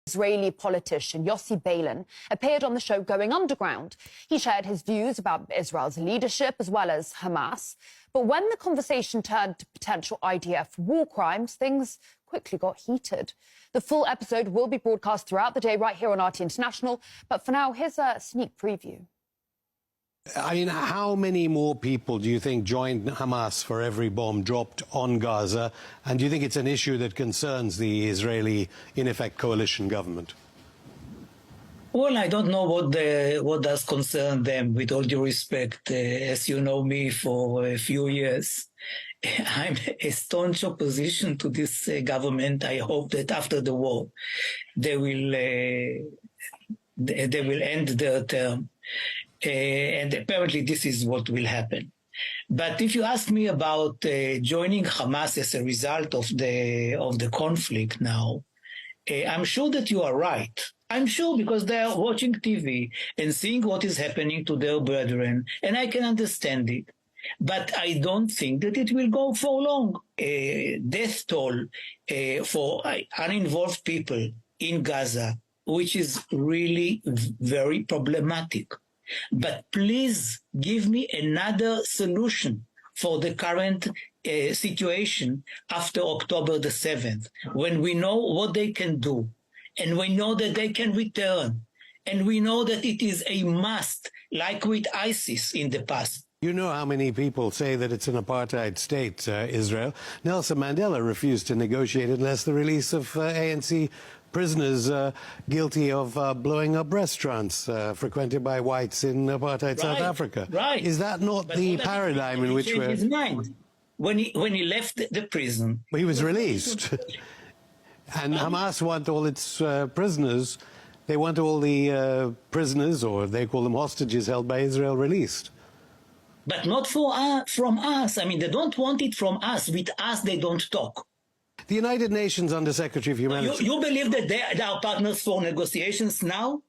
Israeli politician Yossi Beilin appeared on the show Going Underground. He shared his views about Israel's leadership as well as Hamas. But when the conversation turned to potential IDF war crimes, things quickly got heated. The full episode will be broadcast throughout the day right here on RT International. But for now, here's a sneak preview. I mean, how many more people do you think joined Hamas for every bomb dropped on Gaza? And do you think it's an issue that concerns the Israeli, in effect, coalition government? Well, I don't know what does concern them, with all due respect. As you know me for a few years, I'm a staunch opposition to this government. I hope that after the war, they will end their term. And apparently this is what will happen. But if you ask me about joining Hamas as a result of the conflict now, I'm sure that you are right. I'm sure, because they are watching TV and seeing what is happening to their brethren, and I can understand it. But I don't think that it will go for long. Death toll for uninvolved people in Gaza, which is really very problematic. But please give me another solution for the current situation after October the 7th, when we know what they can do, and we know that they can return, and we know that it is a must, like with ISIS in the past. You know how many people say that it's an apartheid state, Israel. Nelson Mandela refused to negotiate unless the release of ANC prisoners guilty of blowing up restaurants frequented by whites in apartheid South Africa. Right. Is that not the paradigm in which we're... His mind. When he left the prison... He was released. And Hamas want all its prisoners. They want all the prisoners, or they call them hostages, held by Israel, released. But not from us. I mean, they don't want it from us. With us, they don't talk. The United Nations Under-Secretary of Humanitarian... You believe that they are partners for negotiations now?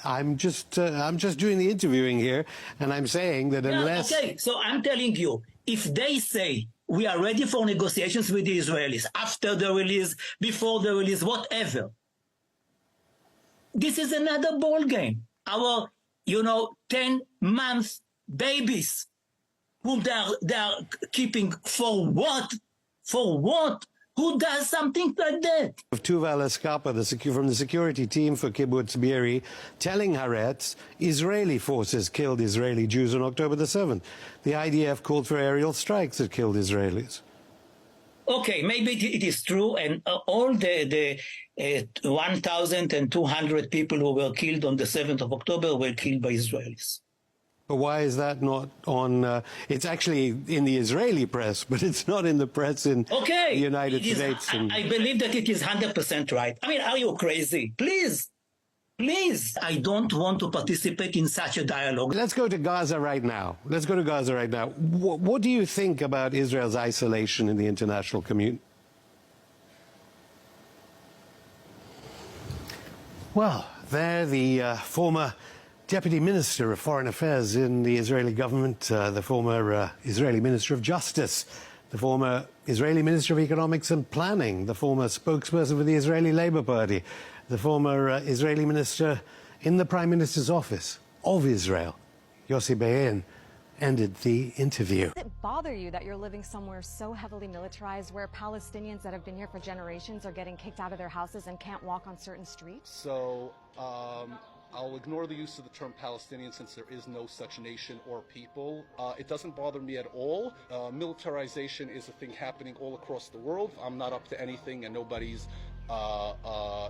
I'm just doing the interviewing here, and I'm saying that unless... Okay, so I'm telling you, if they say we are ready for negotiations with the Israelis after the release, before the release, whatever, this is another ball game. Our, 10-month babies whom they are keeping for what? For what? Who does something like that? Tuval Eskapa, from the security team for Kibbutz Be'eri, telling Haaretz Israeli forces killed Israeli Jews on October the 7th. The IDF called for aerial strikes that killed Israelis. Okay, maybe it is true, and all the 1,200 people who were killed on the 7th of October were killed by Israelis. But why is that not on... it's actually in the Israeli press, but it's not in the press in the United States. I believe that it is 100% right. I mean, are you crazy? Please, I don't want to participate in such a dialogue. Let's go to Gaza right now. What do you think about Israel's isolation in the international community? Well, there the former Deputy Minister of Foreign Affairs in the Israeli government, the former Israeli Minister of Justice, the former Israeli Minister of Economics and Planning, the former spokesperson for the Israeli Labour Party, the former Israeli Minister in the Prime Minister's office of Israel, Yossi Beilin, ended the interview. Does it bother you that you're living somewhere so heavily militarized, where Palestinians that have been here for generations are getting kicked out of their houses and can't walk on certain streets? So, I'll ignore the use of the term Palestinian, since there is no such nation or people. It doesn't bother me at all. Militarization is a thing happening all across the world. I'm not up to anything, and nobody's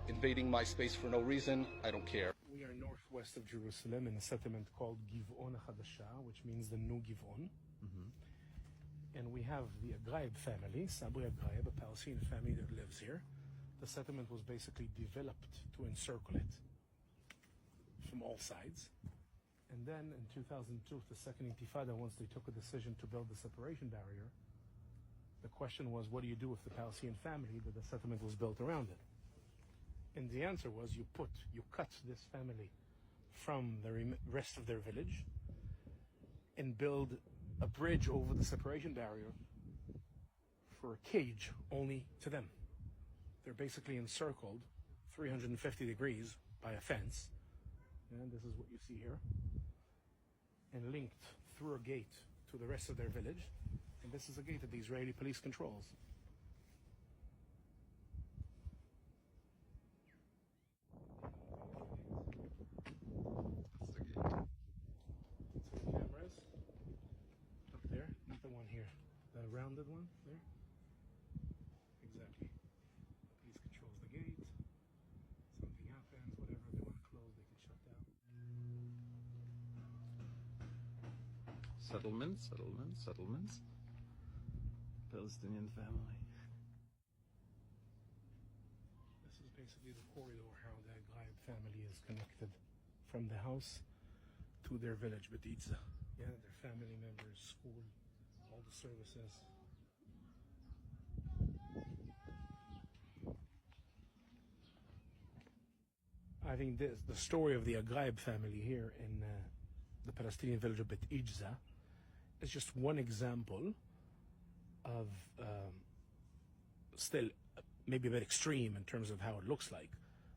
invading my space for no reason. I don't care. We are northwest of Jerusalem in a settlement called Giv'on HaDasha, which means the new Giv'on. And we have the Agraib family, Sabri Agraib, a Palestinian family that lives here. The settlement was basically developed to encircle it from all sides. And then in 2002, the Second Intifada, once they took a decision to build the separation barrier, the question was, what do you do with the Palestinian family that the settlement was built around it? And the answer was, you cut this family from the rest of their village and build a bridge over the separation barrier for a cage only to them. They're basically encircled 350 degrees by a fence. And this is what you see here. And linked through a gate to the rest of their village. And this is a gate that the Israeli police controls. So cameras up there, not the one here, the rounded one there. Exactly. The police controls the gate. Something happens, whatever they want to close, they can shut down. Settlements. Palestinian family. This is basically the corridor how the Ghaib family is connected from the house to their village, Betitza. Yeah, their family members, school, all the services. I think the story of the Ghaib family here in the Palestinian village of Bet Ijza is just one example of still maybe a bit extreme in terms of how it looks like,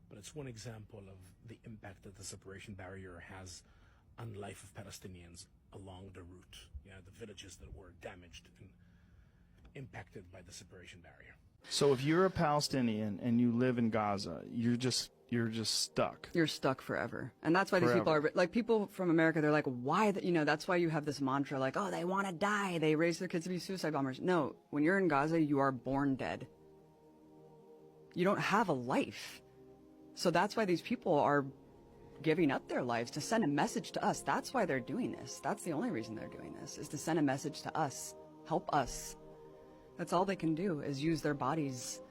but it's one example of the impact that the separation barrier has on the life of Palestinians along the route. Yeah, the villages that were damaged and impacted by the separation barrier. So if you're a Palestinian and you live in Gaza, you're just stuck. You're stuck forever. And that's why these people are, like, people from America, they're like, why, that's why you have this mantra, like, oh, they want to die. They raise their kids to be suicide bombers. No, when you're in Gaza, you are born dead. You don't have a life. So that's why these people are giving up their lives to send a message to us. That's why they're doing this. That's the only reason they're doing this, is to send a message to us. Help us. That's all they can do, is use their bodies.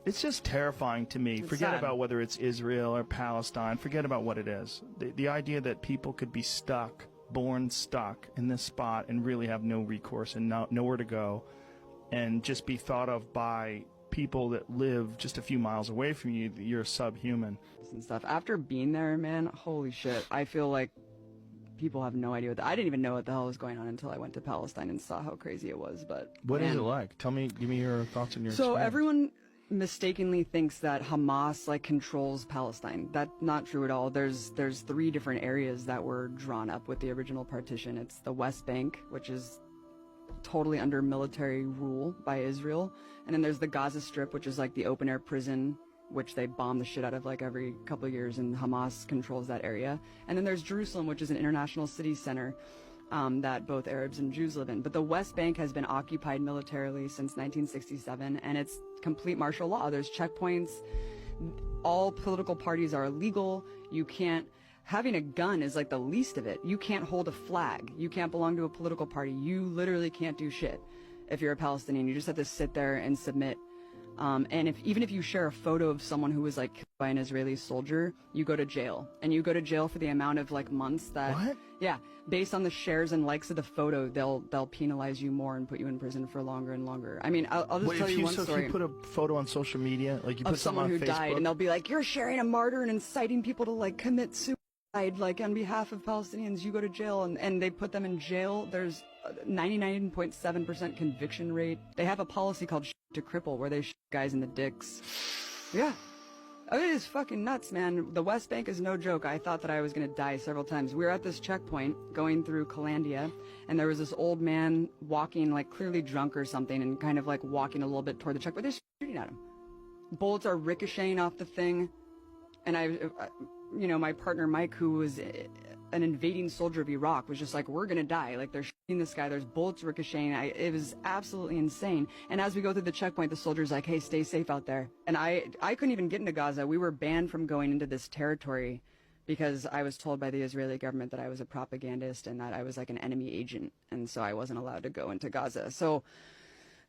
It's just terrifying to me. Forget about whether it's Israel or Palestine. Forget about what it is. The idea that people could be stuck, born stuck in this spot and really have no recourse and nowhere to go, and just be thought of by people that live just a few miles away from you, you're subhuman. And stuff. After being there, man, holy shit. I feel like people have no idea I didn't even know what the hell was going on until I went to Palestine and saw how crazy it was. But what is it like? Give me your thoughts on your So experience. Everyone mistakenly thinks that Hamas controls Palestine. That's not true at all. There's 3 different areas that were drawn up with the original partition. It's the West Bank, which is totally under military rule by Israel, and then there's the Gaza Strip, which is like the open air prison, which they bomb the shit out of like every couple of years, and Hamas controls that area. And then there's Jerusalem, which is an international city center that both Arabs and Jews live in. But the West Bank has been occupied militarily since 1967, and it's complete martial law. There's checkpoints. All political parties are illegal. You can't. Having a gun is like the least of it. You can't hold a flag. You can't belong to a political party. You literally can't do shit if you're a Palestinian. You just have to sit there and submit. And even if you share a photo of someone who was like killed by an Israeli soldier, you go to jail. And you go to jail for the amount of like months that. What? Yeah, based on the shares and likes of the photo, they'll penalize you more and put you in prison for longer and longer. I mean, I'll just tell you one story. If you put a photo on social media, like you put someone on who Facebook, died, and they'll be like, "You're sharing a martyr and inciting people to like commit suicide." Like on behalf of Palestinians, you go to jail, and they put them in jail. There's 99.7% conviction rate. They have a policy called to cripple, where they shoot guys in the dicks. Yeah. It is fucking nuts, man. The West Bank is no joke. I thought that I was going to die several times. We were at this checkpoint going through Calandia, and there was this old man walking, like clearly drunk or something, and kind of like walking a little bit toward the checkpoint. They're shooting at him. Bullets are ricocheting off the thing. And my partner Mike, who was an invading soldier of Iraq, was just like, we're gonna die. Like, they're shooting this guy, there's bullets ricocheting. It was absolutely insane. And as we go through the checkpoint, the soldier's like, hey, stay safe out there. And I couldn't even get into Gaza. We were banned from going into this territory because I was told by the Israeli government that I was a propagandist and that I was like an enemy agent. And so I wasn't allowed to go into Gaza. So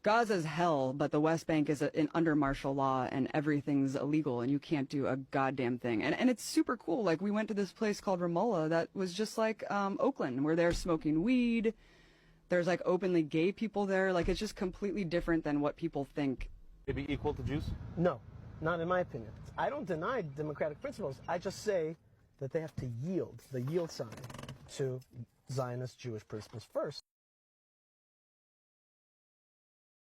Gaza's hell, but the West Bank is under martial law, and everything's illegal, and you can't do a goddamn thing. And it's super cool. Like, we went to this place called Ramallah that was just like Oakland, where they're smoking weed. There's like openly gay people there. Like, it's just completely different than what people think. They be equal to Jews? No, not in my opinion. I don't deny democratic principles. I just say that they have to yield, the yield sign, to Zionist Jewish principles first.